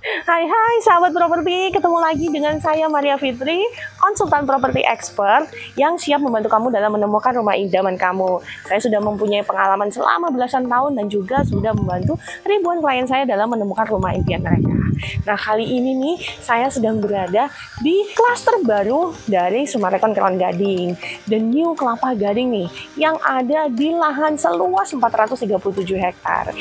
Hai sahabat properti, ketemu lagi dengan saya Maria Fitri, konsultan properti expert yang siap membantu kamu dalam menemukan rumah idaman kamu. Saya sudah mempunyai pengalaman selama belasan tahun dan juga sudah membantu ribuan klien saya dalam menemukan rumah impian mereka. Nah, kali ini nih saya sedang berada di klaster baru dari Summarecon Kelon Gading, The New Kelapa Gading nih, yang ada di lahan seluas 437 hektar.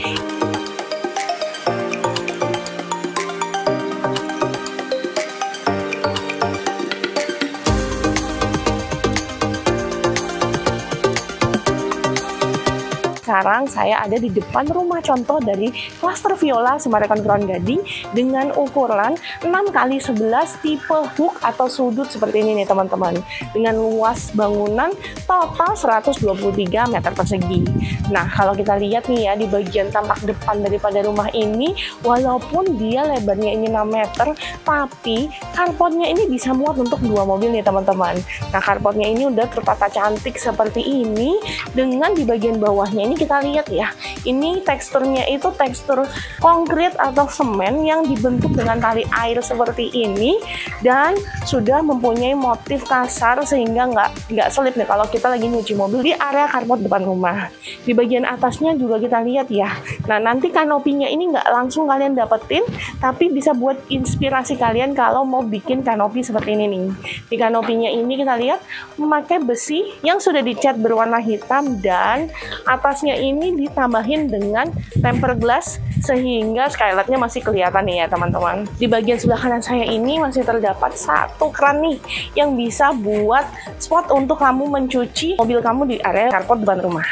Sekarang saya ada di depan rumah contoh dari klaster Viola Summarecon Kelon Gading dengan ukuran 6x11 tipe hook atau sudut seperti ini nih teman-teman, dengan luas bangunan total 123 meter persegi. Nah, kalau kita lihat nih ya, di bagian tampak depan daripada rumah ini, walaupun dia lebarnya ini 6 meter, tapi carportnya ini bisa muat untuk 2 mobil nih teman-teman. Nah, carportnya ini udah tertata cantik seperti ini, dengan di bagian bawahnya ini kita lihat ya, ini teksturnya itu tekstur konkrit atau semen yang dibentuk dengan tali air seperti ini, dan sudah mempunyai motif kasar sehingga nggak selip nih kalau kita lagi nyuci mobil di area carport depan rumah. Di bagian atasnya juga kita lihat ya. Nah, nanti kanopinya ini nggak langsung kalian dapetin, tapi bisa buat inspirasi kalian kalau mau bikin kanopi seperti ini nih. Di kanopinya ini kita lihat memakai besi yang sudah dicat berwarna hitam, dan atasnya ini ditambahin dengan tempered glass sehingga skylightnya masih kelihatan nih ya teman-teman. Di bagian sebelah kanan saya ini masih terdapat satu keran nih yang bisa buat spot untuk kamu mencuci mobil kamu di area carport depan rumah.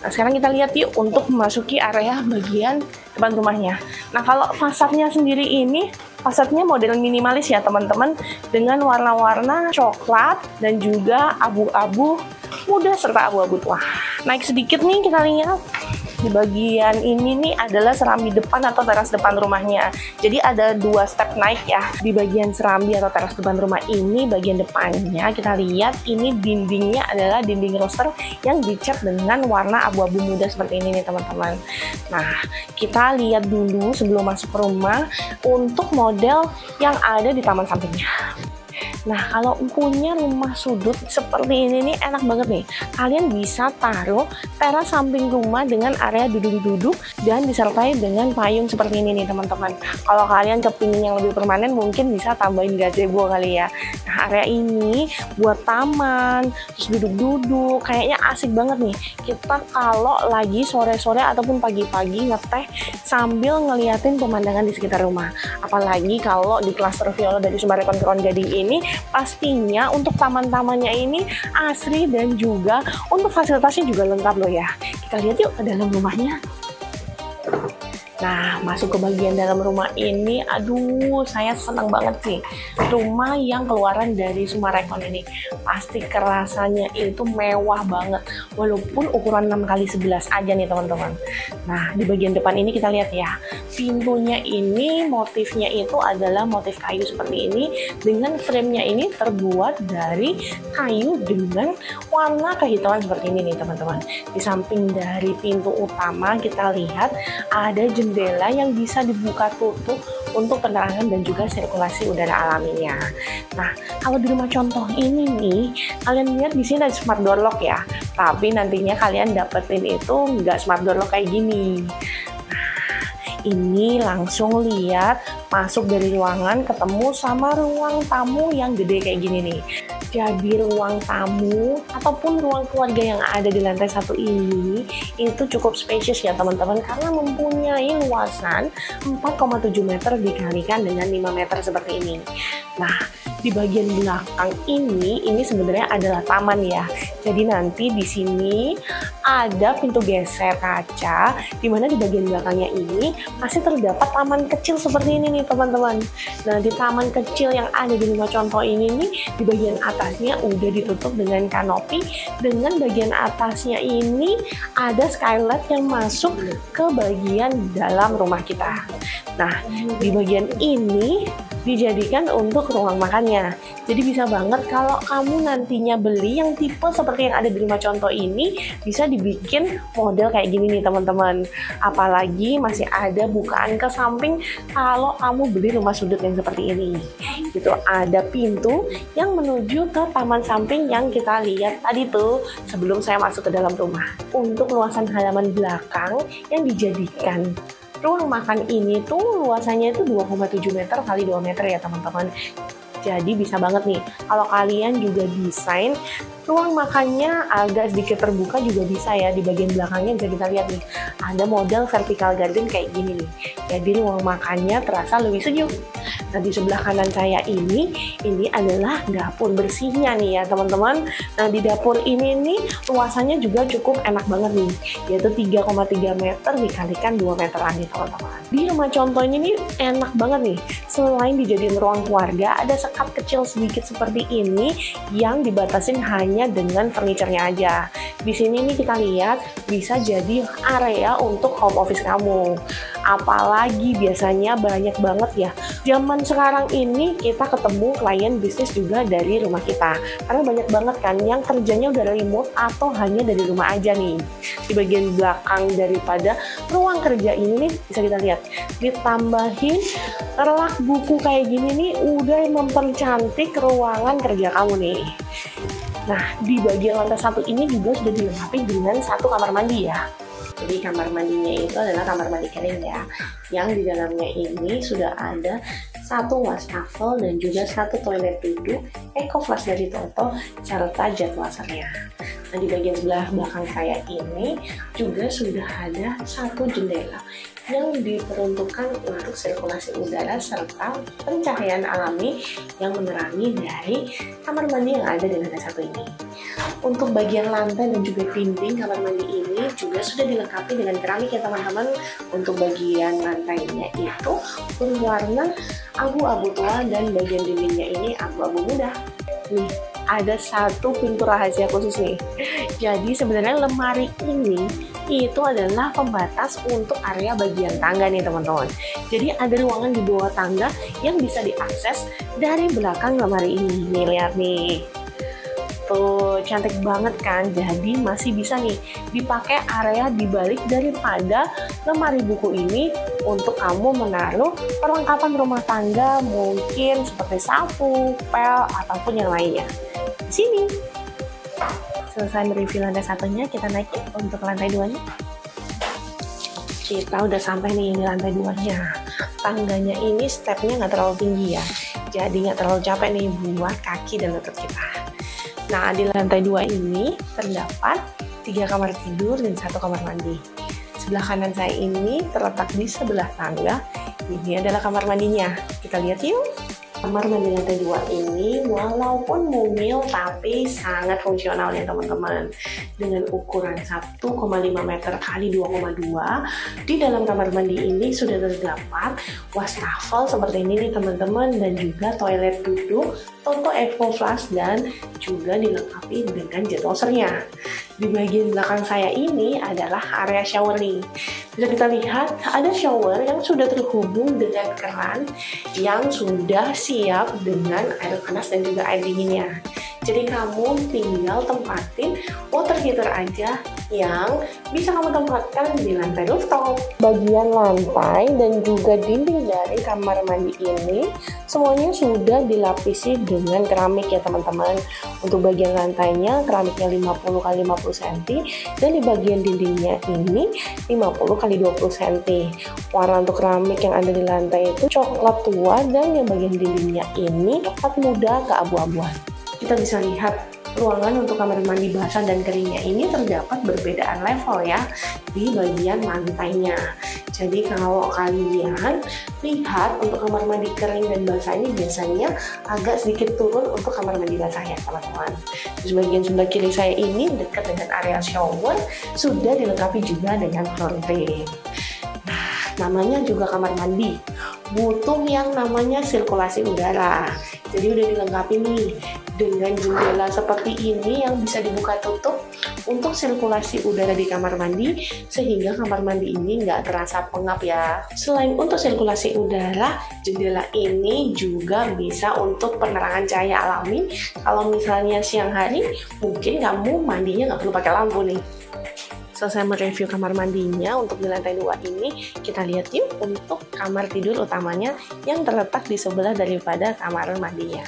Nah, sekarang kita lihat yuk untuk memasuki area bagian depan rumahnya. Nah, kalau fasadnya sendiri ini, fasadnya model minimalis ya teman-teman, dengan warna-warna coklat dan juga abu-abu muda serta abu-abu tua. Naik sedikit nih kita lihat di bagian ini nih adalah serambi depan atau teras depan rumahnya. Jadi ada 2 step naik ya. Di bagian serambi atau teras depan rumah ini, bagian depannya kita lihat ini dindingnya adalah dinding roster yang dicat dengan warna abu-abu muda seperti ini nih teman-teman. Nah, kita lihat dulu sebelum masuk ke rumah untuk model yang ada di taman sampingnya. Nah, kalau punya rumah sudut seperti ini nih enak banget nih. Kalian bisa taruh teras samping rumah dengan area duduk-duduk dan disertai dengan payung seperti ini nih teman-teman. Kalau kalian kepingin yang lebih permanen mungkin bisa tambahin gazebo kali ya. Nah, area ini buat taman, terus duduk-duduk, kayaknya asik banget nih. Kita kalau lagi sore-sore ataupun pagi-pagi ngeteh sambil ngeliatin pemandangan di sekitar rumah. Apalagi kalau di klaster Viola dari Summarecon Kelon Gading ini, pastinya untuk taman-tamannya ini asri dan juga untuk fasilitasnya juga lengkap loh ya. Kita lihat yuk ke dalam rumahnya. Nah, masuk ke bagian dalam rumah ini, aduh saya senang banget sih. Rumah yang keluaran dari Summarecon ini pasti kerasanya itu mewah banget, walaupun ukuran 6x11 aja nih teman-teman. Nah, di bagian depan ini kita lihat ya, pintunya ini motifnya itu adalah motif kayu seperti ini, dengan framenya ini terbuat dari kayu dengan warna kehitaman seperti ini nih teman-teman. Di samping dari pintu utama kita lihat ada jendela yang bisa dibuka tutup untuk penerangan dan juga sirkulasi udara alaminya. Nah, kalau di rumah contoh ini nih, kalian lihat di sini ada smart door lock ya, tapi nantinya kalian dapetin itu nggak smart door lock kayak gini. Ini langsung lihat masuk dari ruangan ketemu sama ruang tamu yang gede kayak gini nih. Jadi ruang tamu ataupun ruang keluarga yang ada di lantai 1 ini itu cukup spesies ya teman-teman, karena mempunyai luasan 4,7 meter dikalikan dengan 5 meter seperti ini. Nah, di bagian belakang ini sebenarnya adalah taman ya. Jadi nanti di sini ada pintu geser kaca, dimana di bagian belakangnya ini masih terdapat taman kecil seperti ini nih teman-teman. Nah, di taman kecil yang ada di rumah contoh ini nih, di bagian atasnya udah ditutup dengan kanopi, dengan bagian atasnya ini ada skylight yang masuk ke bagian dalam rumah kita. Nah, di bagian ini dijadikan untuk untuk ruang makannya. Jadi bisa banget kalau kamu nantinya beli yang tipe seperti yang ada di rumah contoh ini, bisa dibikin model kayak gini nih teman-teman. Apalagi masih ada bukaan ke samping kalau kamu beli rumah sudut yang seperti ini. Gitu, ada pintu yang menuju ke taman samping yang kita lihat tadi tuh sebelum saya masuk ke dalam rumah. Untuk luasan halaman belakang yang dijadikan ruang makan ini tuh luasannya itu 2,7 meter kali 2 meter ya teman-teman. Jadi bisa banget nih, kalau kalian juga desain ruang makannya agak sedikit terbuka juga bisa ya. Di bagian belakangnya bisa kita lihat nih, ada model vertical garden kayak gini nih. Jadi ruang makannya terasa lebih sejuk. Nah di sebelah kanan saya ini adalah dapur bersihnya nih ya teman-teman. Nah di dapur ini nih luasannya juga cukup enak banget nih, yaitu 3,3 meter dikalikan 2 meteran nih teman-teman. Di rumah contoh ini nih enak banget nih, selain dijadiin ruang keluarga, ada sekat kecil sedikit seperti ini yang dibatasin hanya dengan furniturnya aja. Di sini nih kita lihat bisa jadi area untuk home office kamu. Apalagi biasanya banyak banget ya, zaman sekarang ini kita ketemu klien bisnis juga dari rumah kita. Karena banyak banget kan yang kerjanya udah remote atau hanya dari rumah aja nih. Di bagian belakang daripada ruang kerja ini nih bisa kita lihat, ditambahin rak buku kayak gini nih udah mempercantik ruangan kerja kamu nih. Nah, di bagian lantai satu ini juga sudah dilengkapi dengan satu kamar mandi ya. Jadi kamar mandinya itu adalah kamar mandi kering ya, yang di dalamnya ini sudah ada satu wastafel dan juga satu toilet duduk EcoFlush dari Toto serta jet wasernya. Nah di bagian sebelah belakang saya ini juga sudah ada satu jendela yang diperuntukkan untuk sirkulasi udara serta pencahayaan alami yang menerangi dari kamar mandi yang ada di lantai satu ini. Untuk bagian lantai dan juga dinding kamar mandi ini juga sudah dilengkapi dengan keramik ya teman-teman. Untuk bagian lantainya itu berwarna abu-abu tua dan bagian dindingnya ini abu-abu muda. Nih, ada satu pintu rahasia khusus nih. Jadi sebenarnya lemari ini itu adalah pembatas untuk area bagian tangga nih teman-teman. Jadi ada ruangan di bawah tangga yang bisa diakses dari belakang lemari ini. Nih lihat nih. Tuh, cantik banget kan? Jadi masih bisa nih dipakai area di balik daripada lemari buku ini untuk kamu menaruh perlengkapan rumah tangga, mungkin seperti sapu, pel, ataupun yang lainnya. Di sini. Selesai mereview lantai satunya, kita naik untuk lantai 2-nya. Kita udah sampai nih di lantai 2-nya. Tangganya ini stepnya nggak terlalu tinggi ya, jadi nggak terlalu capek nih buat kaki dan lutut kita. Nah di lantai 2 ini terdapat 3 kamar tidur dan 1 kamar mandi. Sebelah kanan saya ini terletak di sebelah tangga. Ini adalah kamar mandinya. Kita lihat yuk. Kamar mandi lantai 2 ini walaupun mungil tapi sangat fungsional ya teman-teman. Dengan ukuran 1,5 meter kali 2,2, di dalam kamar mandi ini sudah terdapat wastafel seperti ini nih teman-teman, dan juga toilet duduk Toto EcoFlush dan juga dilengkapi dengan jet washernya. Di bagian belakang saya ini adalah area shower nih. Bisa kita lihat ada shower yang sudah terhubung dengan keran yang sudah siap dengan air panas dan juga air dinginnya. Jadi kamu tinggal tempatin water heater aja yang bisa kamu tempatkan di lantai rooftop. Bagian lantai dan juga dinding dari kamar mandi ini semuanya sudah dilapisi dengan keramik ya teman-teman. Untuk bagian lantainya keramiknya 50 x 50 cm dan di bagian dindingnya ini 50 x 20 cm. Warna untuk keramik yang ada di lantai itu coklat tua dan yang bagian dindingnya ini coklat muda keabu-abuan. Kita bisa lihat ruangan untuk kamar mandi basah dan keringnya ini terdapat perbedaan level ya di bagian lantainya. Jadi kalau kalian lihat untuk kamar mandi kering dan basah ini biasanya agak sedikit turun untuk kamar mandi basah ya teman-teman. Di bagian sebelah kiri saya ini dekat dengan area shower sudah dilengkapi juga dengan laundry. Namanya juga kamar mandi, butuh yang namanya sirkulasi udara. Jadi udah dilengkapi nih dengan jendela seperti ini yang bisa dibuka tutup untuk sirkulasi udara di kamar mandi, sehingga kamar mandi ini nggak terasa pengap ya. Selain untuk sirkulasi udara, jendela ini juga bisa untuk penerangan cahaya alami. Kalau misalnya siang hari, mungkin kamu mandinya nggak perlu pakai lampu nih. Selesai mereview kamar mandinya untuk di lantai 2 ini, kita lihat yuk untuk kamar tidur utamanya yang terletak di sebelah daripada kamar mandinya.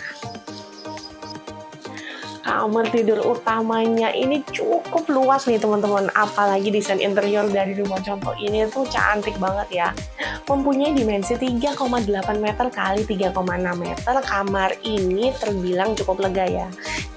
Kamar tidur utamanya ini cukup luas nih teman-teman, apalagi desain interior dari rumah contoh ini tuh cantik banget ya. Mempunyai dimensi 3,8 meter kali 3,6 meter, kamar ini terbilang cukup lega ya.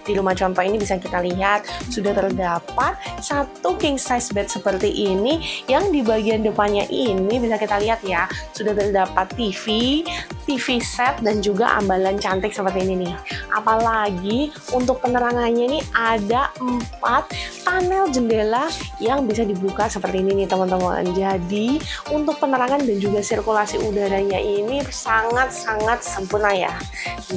Di rumah contoh ini bisa kita lihat sudah terdapat satu king size bed seperti ini, yang di bagian depannya ini bisa kita lihat ya, sudah terdapat TV set dan juga ambalan cantik seperti ini nih. Apalagi untuk penerangannya ini ada 4 panel jendela yang bisa dibuka seperti ini nih teman-teman. Jadi untuk penerangan dan juga sirkulasi udaranya ini sangat-sangat sempurna ya.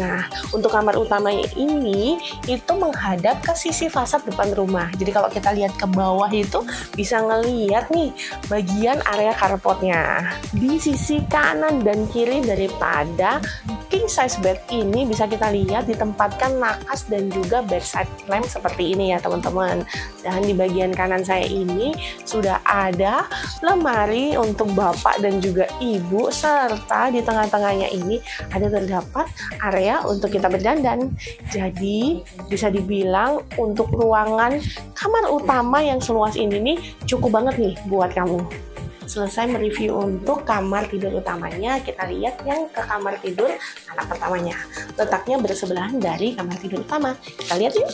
Nah, untuk kamar utamanya ini itu menghadap ke sisi fasad depan rumah. Jadi kalau kita lihat ke bawah itu bisa ngelihat nih bagian area carportnya. Di sisi kanan dan kiri daripada king size bed ini bisa kita lihat ditempatkan nakas dan juga bedside lamp seperti ini ya teman-teman. Dan di bagian kanan saya ini sudah ada lemari untuk bapak dan juga ibu, serta di tengah-tengahnya ini ada terdapat area untuk kita berdandan. Jadi bisa dibilang untuk ruangan kamar utama yang seluas ini nih cukup banget nih buat kamu. Selesai mereview untuk kamar tidur utamanya, kita lihat yang ke kamar tidur anak pertamanya. Letaknya bersebelahan dari kamar tidur utama. Kita lihat yuk.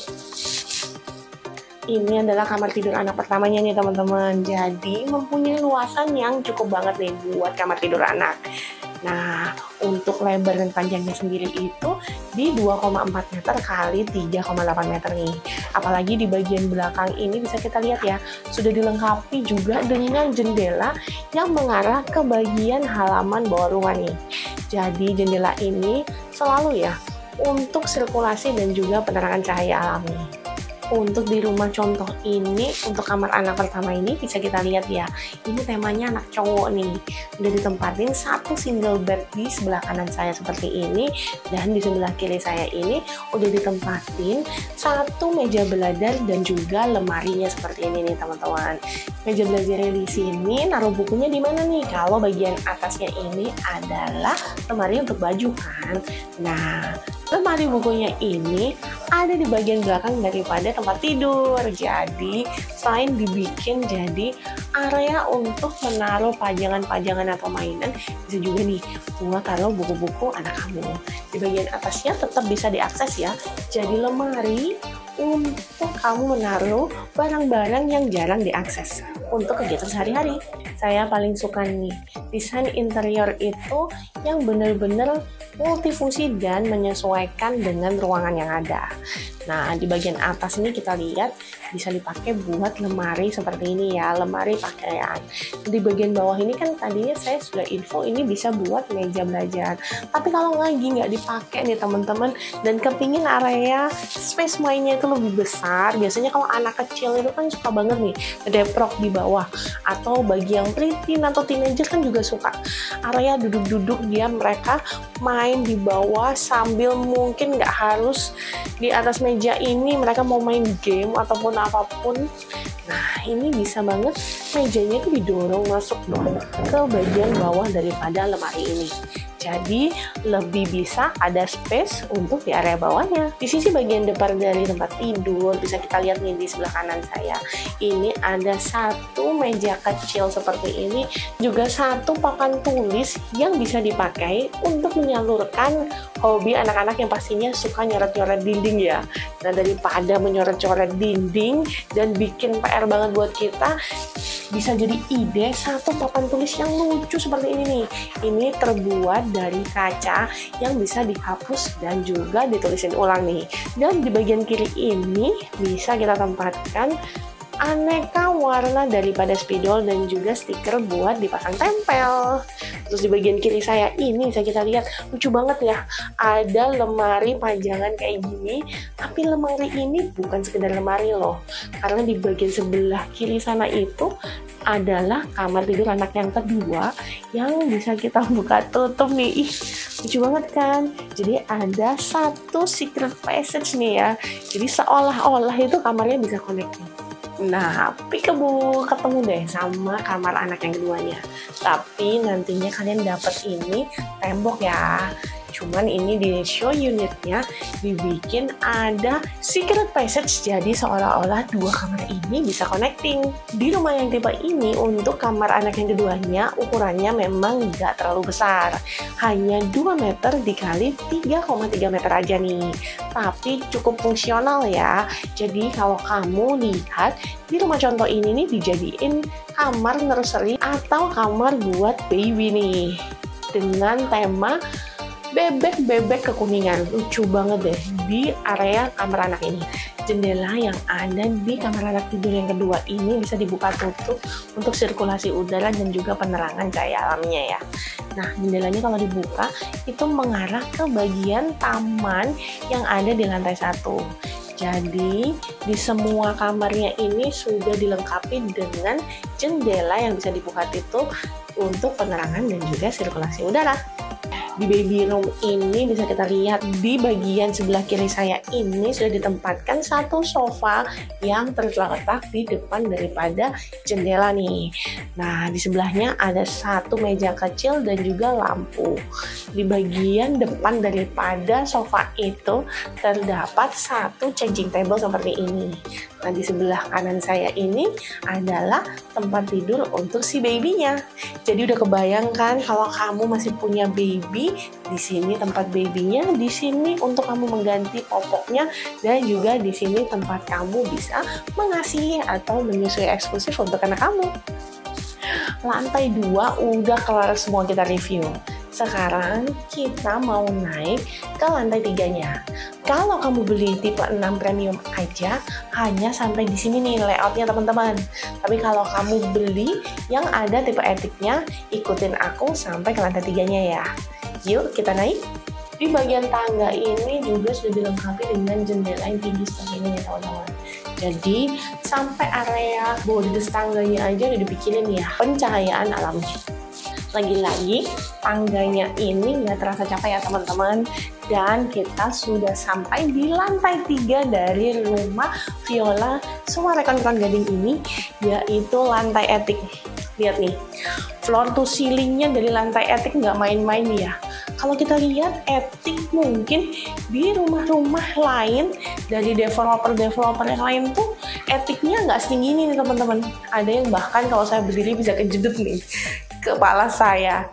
Ini adalah kamar tidur anak pertamanya nih teman-teman. Jadi mempunyai luasan yang cukup banget nih buat kamar tidur anak. Nah, untuk lebar dan panjangnya sendiri itu di 2,4 meter kali 3,8 meter nih. Apalagi di bagian belakang ini bisa kita lihat ya, sudah dilengkapi juga dengan jendela yang mengarah ke bagian halaman bawah rumah nih. Jadi jendela ini selalu ya untuk sirkulasi dan juga penerangan cahaya alami. Untuk di rumah contoh ini, untuk kamar anak pertama ini bisa kita lihat ya, ini temanya anak cowok nih. Udah ditempatin satu single bed di sebelah kanan saya seperti ini, dan di sebelah kiri saya ini udah ditempatin satu meja belajar dan juga lemarinya seperti ini nih teman-teman. Meja belajarnya di sini, naruh bukunya di mana nih? Kalau bagian atasnya ini adalah lemari untuk baju kan. Nah, lemari bukunya ini ada di bagian belakang daripada tempat tidur. Jadi selain dibikin jadi area untuk menaruh pajangan-pajangan atau mainan, bisa juga nih buat taruh buku-buku anak kamu. Di bagian atasnya tetap bisa diakses ya, jadi lemari untuk kamu menaruh barang-barang yang jarang diakses untuk kegiatan sehari-hari. Saya paling suka nih desain interior itu yang benar-benar multifungsi dan menyesuaikan dengan ruangan yang ada. Nah, di bagian atas ini kita lihat bisa dipakai buat lemari seperti ini ya, lemari pakaian. Di bagian bawah ini kan tadinya saya sudah info ini bisa buat meja belajar. Tapi kalau lagi nggak dipakai nih teman-teman dan kepingin area space mainnya itu lebih besar, biasanya kalau anak kecil itu kan suka banget nih deprok di bawah, atau bagi yang preteen atau teenager kan juga suka area duduk-duduk dia mereka main di bawah sambil mungkin nggak harus di atas meja ini mereka mau main game ataupun apapun. Nah, ini bisa banget mejanya itu didorong masuk ke bagian bawah daripada lemari ini. Jadi lebih bisa ada space untuk di area bawahnya. Di sisi bagian depan dari tempat tidur bisa kita lihat nih di sebelah kanan saya. Ini ada satu meja kecil seperti ini, juga satu papan tulis yang bisa dipakai untuk menyalurkan hobi anak-anak yang pastinya suka nyoret-nyoret dinding ya. Nah, daripada menyoret-coret dinding dan bikin PR banget buat kita, bisa jadi ide satu papan tulis yang lucu seperti ini nih. Ini terbuat dari kaca yang bisa dihapus dan juga ditulisin ulang nih. Dan di bagian kiri ini bisa kita tempatkan aneka warna daripada spidol dan juga stiker buat dipasang tempel. Terus di bagian kiri saya ini bisa kita lihat, lucu banget ya, ada lemari pajangan kayak gini, tapi lemari ini bukan sekedar lemari loh, karena di bagian sebelah kiri sana itu adalah kamar tidur anak yang kedua yang bisa kita buka tutup nih. Ih, lucu banget kan? Jadi ada satu secret passage nih ya, jadi seolah-olah itu kamarnya bisa connecting. Nah, peekaboo, ketemu deh sama kamar anak yang keduanya. Tapi nantinya kalian dapat ini tembok ya. Cuman ini di show unitnya dibikin ada secret passage, jadi seolah-olah dua kamar ini bisa connecting. Di rumah yang tipe ini untuk kamar anak yang keduanya ukurannya memang nggak terlalu besar, hanya 2 meter dikali 3,3 meter aja nih. Tapi cukup fungsional ya. Jadi kalau kamu lihat di rumah contoh ini nih dijadiin kamar nursery atau kamar buat baby nih, dengan tema bebek-bebek kekuningan. Lucu banget deh di area kamar anak ini. Jendela yang ada di kamar anak tidur yang kedua ini bisa dibuka tutup untuk sirkulasi udara dan juga penerangan cahaya alamnya ya. Nah, jendelanya kalau dibuka itu mengarah ke bagian taman yang ada di lantai 1. Jadi di semua kamarnya ini sudah dilengkapi dengan jendela yang bisa dibuka tutup untuk penerangan dan juga sirkulasi udara. Di baby room ini bisa kita lihat di bagian sebelah kiri saya ini sudah ditempatkan satu sofa yang terletak di depan daripada jendela nih. Nah, di sebelahnya ada satu meja kecil dan juga lampu. Di bagian depan daripada sofa itu terdapat satu changing table seperti ini. Nah, di sebelah kanan saya ini adalah tempat tidur untuk si babynya. Jadi udah kebayangkan kalau kamu masih punya baby, di sini tempat babynya, di sini untuk kamu mengganti popoknya, dan juga di sini tempat kamu bisa mengasihi atau menyusui eksklusif untuk anak kamu. Lantai 2 udah kelar semua kita review. Sekarang kita mau naik ke lantai 3-nya. Kalau kamu beli tipe 6 premium aja, hanya sampai di sini nih layoutnya teman-teman. Tapi kalau kamu beli yang ada tipe etiknya, ikutin aku sampai ke lantai 3-nya ya. Yuk kita naik. Di bagian tangga ini juga sudah dilengkapi dengan jendela yang tinggi seperti ini ya teman-teman. Jadi sampai area bordes tangganya aja udah dipikirin ya, pencahayaan alamnya. Lagi-lagi tangganya ini nggak terasa capek ya teman-teman. Dan kita sudah sampai di lantai 3 dari rumah Viola Sumarekon Crown Gading ini, yaitu lantai etik. Lihat nih, floor to ceilingnya dari lantai etik nggak main-main ya. Kalau kita lihat etik mungkin di rumah-rumah lain dari developer yang lain tuh etiknya nggak setinggi ini nih teman-teman. Ada yang bahkan kalau saya berdiri bisa kejedut nih kepala saya.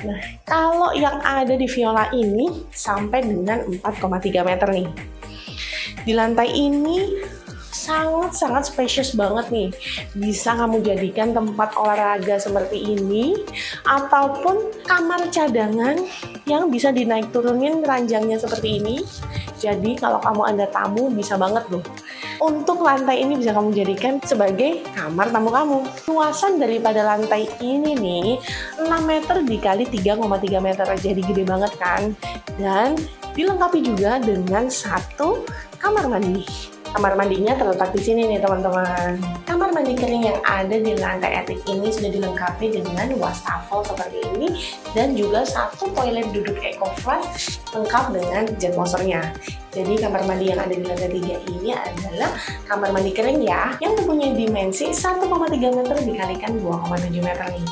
Nah, kalau yang ada di Viola ini sampai dengan 4,3 meter nih. Di lantai ini sangat-sangat spacious banget nih. Bisa kamu jadikan tempat olahraga seperti ini, ataupun kamar cadangan yang bisa dinaik turunin ranjangnya seperti ini. Jadi kalau kamu ada tamu bisa banget loh. Untuk lantai ini bisa kamu jadikan sebagai kamar tamu kamu. Luasan daripada lantai ini nih 6 meter dikali 3,3 meter, jadi gede banget kan. Dan dilengkapi juga dengan satu kamar mandi. Kamar mandinya terletak di sini nih teman-teman. Kamar mandi kering yang ada di lantai etik ini sudah dilengkapi dengan wastafel seperti ini dan juga satu toilet duduk eco-flush lengkap dengan jet washernya. Jadi kamar mandi yang ada di lantai 3 ini adalah kamar mandi kering ya, yang mempunyai dimensi 1,3 meter dikalikan 2,7 meter nih.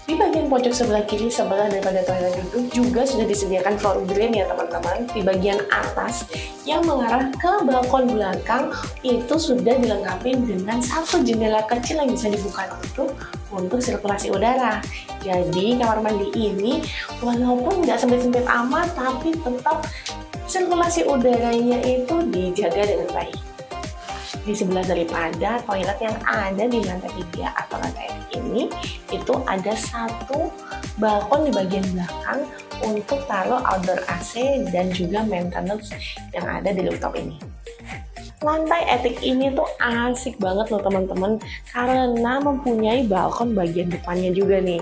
Di bagian pojok sebelah kiri sebelah daripada toilet duduk juga sudah disediakan floor drain ya teman-teman. Di bagian atas yang mengarah ke balkon belakang itu sudah dilengkapi dengan satu jendela kecil yang bisa dibuka tutup untuk sirkulasi udara. Jadi kamar mandi ini walaupun nggak sempit-sempit amat, tapi tetap sirkulasi udaranya itu dijaga dengan baik. Di sebelah daripada toilet yang ada di lantai 3 atau lantai ini itu ada satu balkon di bagian belakang untuk taruh outdoor AC dan juga maintenance yang ada di rooftop ini. Lantai etik ini tuh asik banget loh teman-teman, karena mempunyai balkon bagian depannya juga nih.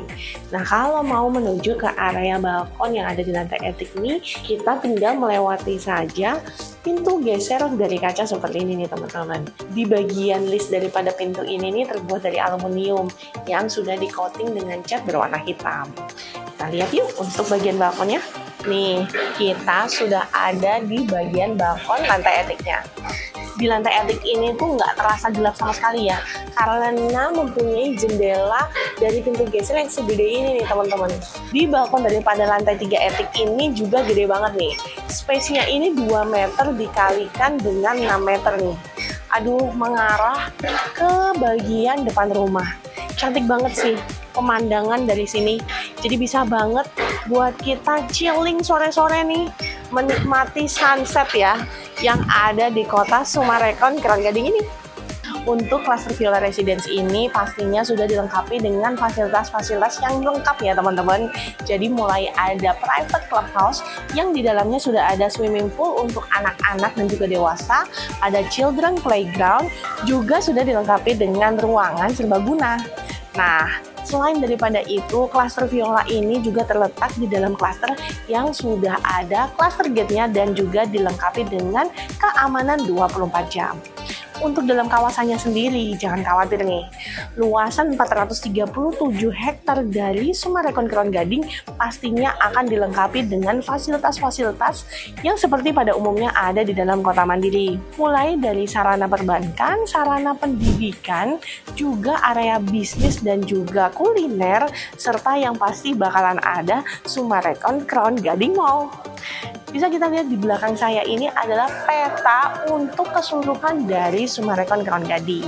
Nah, kalau mau menuju ke area balkon yang ada di lantai etik ini, kita tinggal melewati saja pintu geser dari kaca seperti ini nih teman-teman. Di bagian list daripada pintu ini nih terbuat dari aluminium yang sudah di coating dengan cat berwarna hitam. Kita lihat yuk untuk bagian balkonnya. Nih, kita sudah ada di bagian balkon lantai etiknya. Di lantai etik ini tuh nggak terasa gelap sama sekali ya, karena mempunyai jendela dari pintu geser yang segede ini nih teman-teman. Di balkon daripada lantai 3 etik ini juga gede banget nih. Space-nya ini 2 meter dikalikan dengan 6 meter nih. Aduh, mengarah ke bagian depan rumah. Cantik banget sih pemandangan dari sini. Jadi bisa banget buat kita chilling sore-sore nih, menikmati sunset ya yang ada di kota Summarecon Kron Gading ini. Untuk Cluster Viola Residence ini pastinya sudah dilengkapi dengan fasilitas-fasilitas yang lengkap ya teman-teman. Jadi mulai ada private clubhouse yang di dalamnya sudah ada swimming pool untuk anak-anak dan juga dewasa, ada children playground, juga sudah dilengkapi dengan ruangan serbaguna. Nah, selain daripada itu, Cluster Viola ini juga terletak di dalam cluster yang sudah ada cluster gate-nya dan juga dilengkapi dengan keamanan 24 jam. Untuk dalam kawasannya sendiri, jangan khawatir nih, luasan 437 hektar dari Summarecon Kron Gading pastinya akan dilengkapi dengan fasilitas-fasilitas yang seperti pada umumnya ada di dalam kota Mandiri. Mulai dari sarana perbankan, sarana pendidikan, juga area bisnis dan juga kuliner, serta yang pasti bakalan ada Summarecon Kron Gading Mall. Bisa kita lihat di belakang saya ini adalah peta untuk keseluruhan dari Summarecon Kron Gading.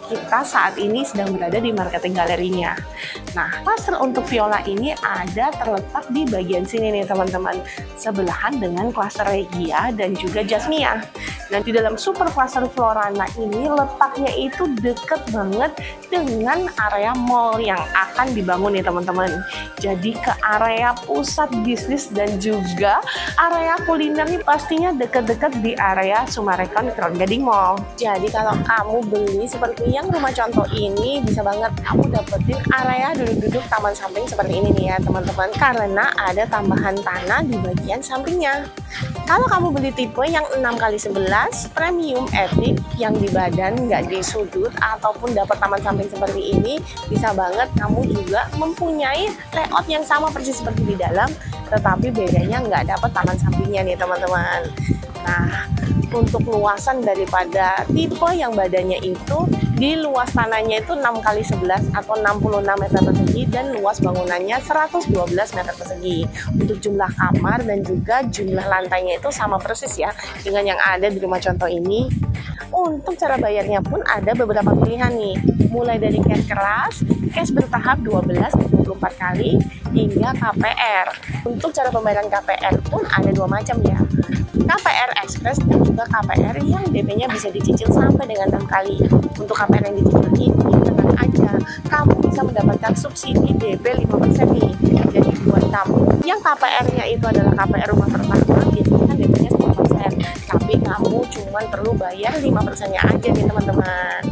Kita saat ini sedang berada di marketing galerinya. Nah, cluster untuk Viola ini ada terletak di bagian sini nih teman-teman, sebelahan dengan cluster Regia dan juga Jasmia. Dan di dalam super cluster Florana ini letaknya itu deket banget dengan area mall yang akan dibangun nih teman-teman. Jadi ke area pusat bisnis dan juga area kuliner nih pastinya deket-deket di area Summarecon Kron Gading Mall. Jadi kalau kamu beli seperti yang rumah contoh ini, bisa banget kamu dapetin area duduk-duduk taman samping seperti ini nih ya teman-teman, karena ada tambahan tanah di bagian sampingnya. Kalau kamu beli tipe yang 6x11 premium etik yang di badan nggak di sudut ataupun dapat taman samping seperti ini, bisa banget kamu juga mempunyai layout yang sama persis seperti di dalam, tetapi bedanya nggak dapat taman sampingnya nih teman-teman. Nah, untuk luasan daripada tipe yang badannya itu, di luas tanahnya itu 6x11 atau 66 meter persegi dan luas bangunannya 112 meter persegi. Untuk jumlah kamar dan juga jumlah lantainya itu sama persis ya dengan yang ada di rumah contoh ini. Untuk cara bayarnya pun ada beberapa pilihan nih, mulai dari cash keras, cash bertahap 12-24 kali, hingga KPR. Untuk cara pembayaran KPR pun ada 2 macam ya, KPR Express dan juga KPR yang DP-nya bisa dicicil sampai dengan 6 kali. Untuk KPR yang dicicil ini, tenang aja, kamu bisa mendapatkan subsidi DP 5% nih. Jadi buat kamu yang KPR-nya itu adalah KPR rumah pertama, biasanya DP-nya 10%. Tapi kamu cuma perlu bayar 5%-nya aja nih teman-teman.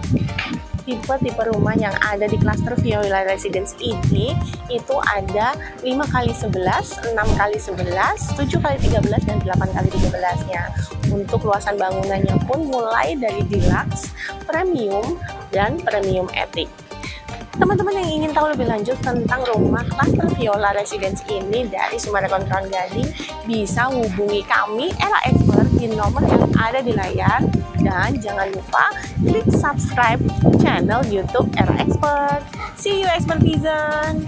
Tipe-tipe rumah yang ada di Cluster Viola Residence ini itu ada 5x11, 6x11, 7x13, dan 8x13-nya. Untuk luasan bangunannya pun mulai dari deluxe, premium, dan premium etik. Teman-teman yang ingin tahu lebih lanjut tentang rumah Cluster Viola Residence ini dari Summarecon Kron Gading, bisa hubungi kami Era Expert di nomor yang ada di layar. Dan jangan lupa klik subscribe channel YouTube Era Expert. See you Expertizen!